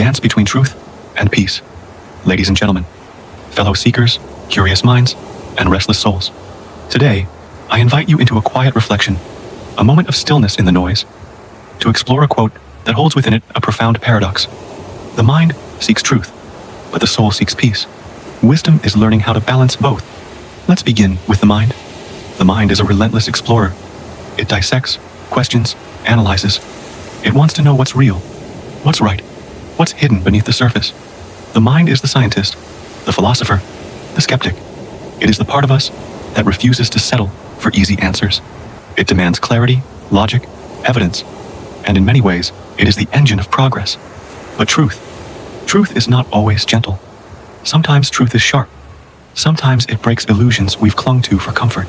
dance between truth and peace. Ladies and gentlemen, fellow seekers, curious minds, and restless souls, today, I invite you into a quiet reflection, a moment of stillness in the noise, to explore a quote that holds within it a profound paradox. The mind seeks truth, but the soul seeks peace. Wisdom is learning how to balance both. Let's begin with the mind. The mind is a relentless explorer. It dissects, questions, analyzes. It wants to know what's real, what's right, what's hidden beneath the surface. The mind is the scientist, the philosopher, the skeptic. It is the part of us that refuses to settle for easy answers. It demands clarity, logic, evidence, and in many ways, it is the engine of progress. But truth is not always gentle. Sometimes truth is sharp. Sometimes it breaks illusions we've clung to for comfort.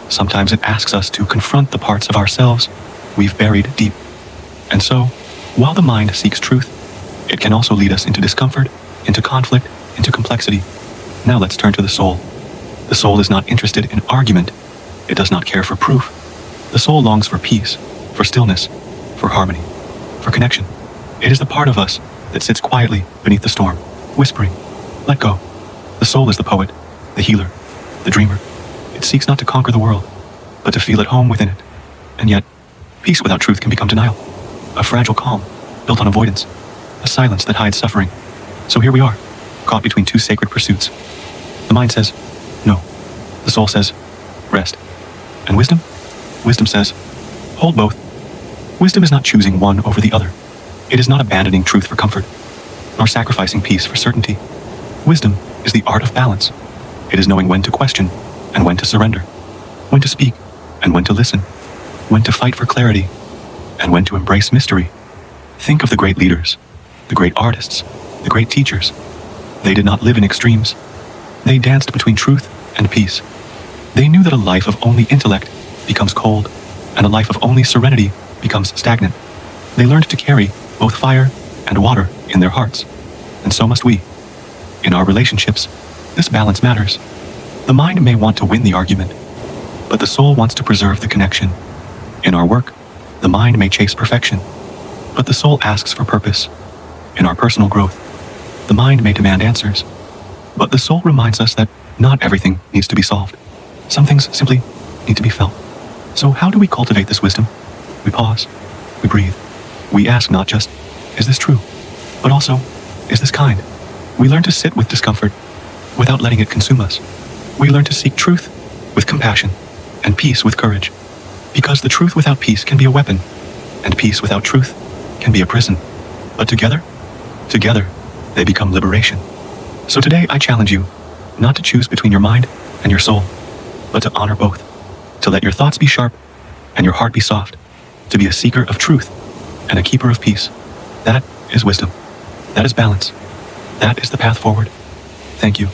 Sometimes it asks us to confront the parts of ourselves we've buried deep. And so, while the mind seeks truth, it can also lead us into discomfort, into conflict, into complexity. Now let's turn to the soul. The soul is not interested in argument. It does not care for proof. The soul longs for peace, for stillness, for harmony, for connection. It is the part of us that sits quietly beneath the storm, whispering, "Let go." The soul is the poet, the healer, the dreamer. It seeks not to conquer the world, but to feel at home within it. And yet, peace without truth can become denial, a fragile calm built on avoidance, a silence that hides suffering. So here we are, caught between two sacred pursuits. The mind says, no. The soul says, rest. And wisdom? Wisdom says, hold both. Wisdom is not choosing one over the other. It is not abandoning truth for comfort, nor sacrificing peace for certainty. Wisdom is the art of balance. It is knowing when to question and when to surrender, when to speak and when to listen, when to fight for clarity and when to embrace mystery. Think of the great leaders, the great artists, the great teachers. They did not live in extremes. They danced between truth and peace. They knew that a life of only intellect becomes cold, and a life of only serenity becomes stagnant. They learned to carry both fire and water in their hearts, and so must we. In our relationships, this balance matters. The mind may want to win the argument, but the soul wants to preserve the connection. In our work, the mind may chase perfection, but the soul asks for purpose. In our personal growth, the mind may demand answers, but the soul reminds us that not everything needs to be solved. Some things simply need to be felt. So how do we cultivate this wisdom? We pause, we breathe. We ask not just, is this true? But also, is this kind? We learn to sit with discomfort without letting it consume us. We learn to seek truth with compassion and peace with courage. Because the truth without peace can be a weapon, and peace without truth can be a prison. But together, they become liberation. So today I challenge you not to choose between your mind and your soul, but to honor both, to let your thoughts be sharp and your heart be soft, to be a seeker of truth and a keeper of peace. That is wisdom. That is balance. That is the path forward. Thank you.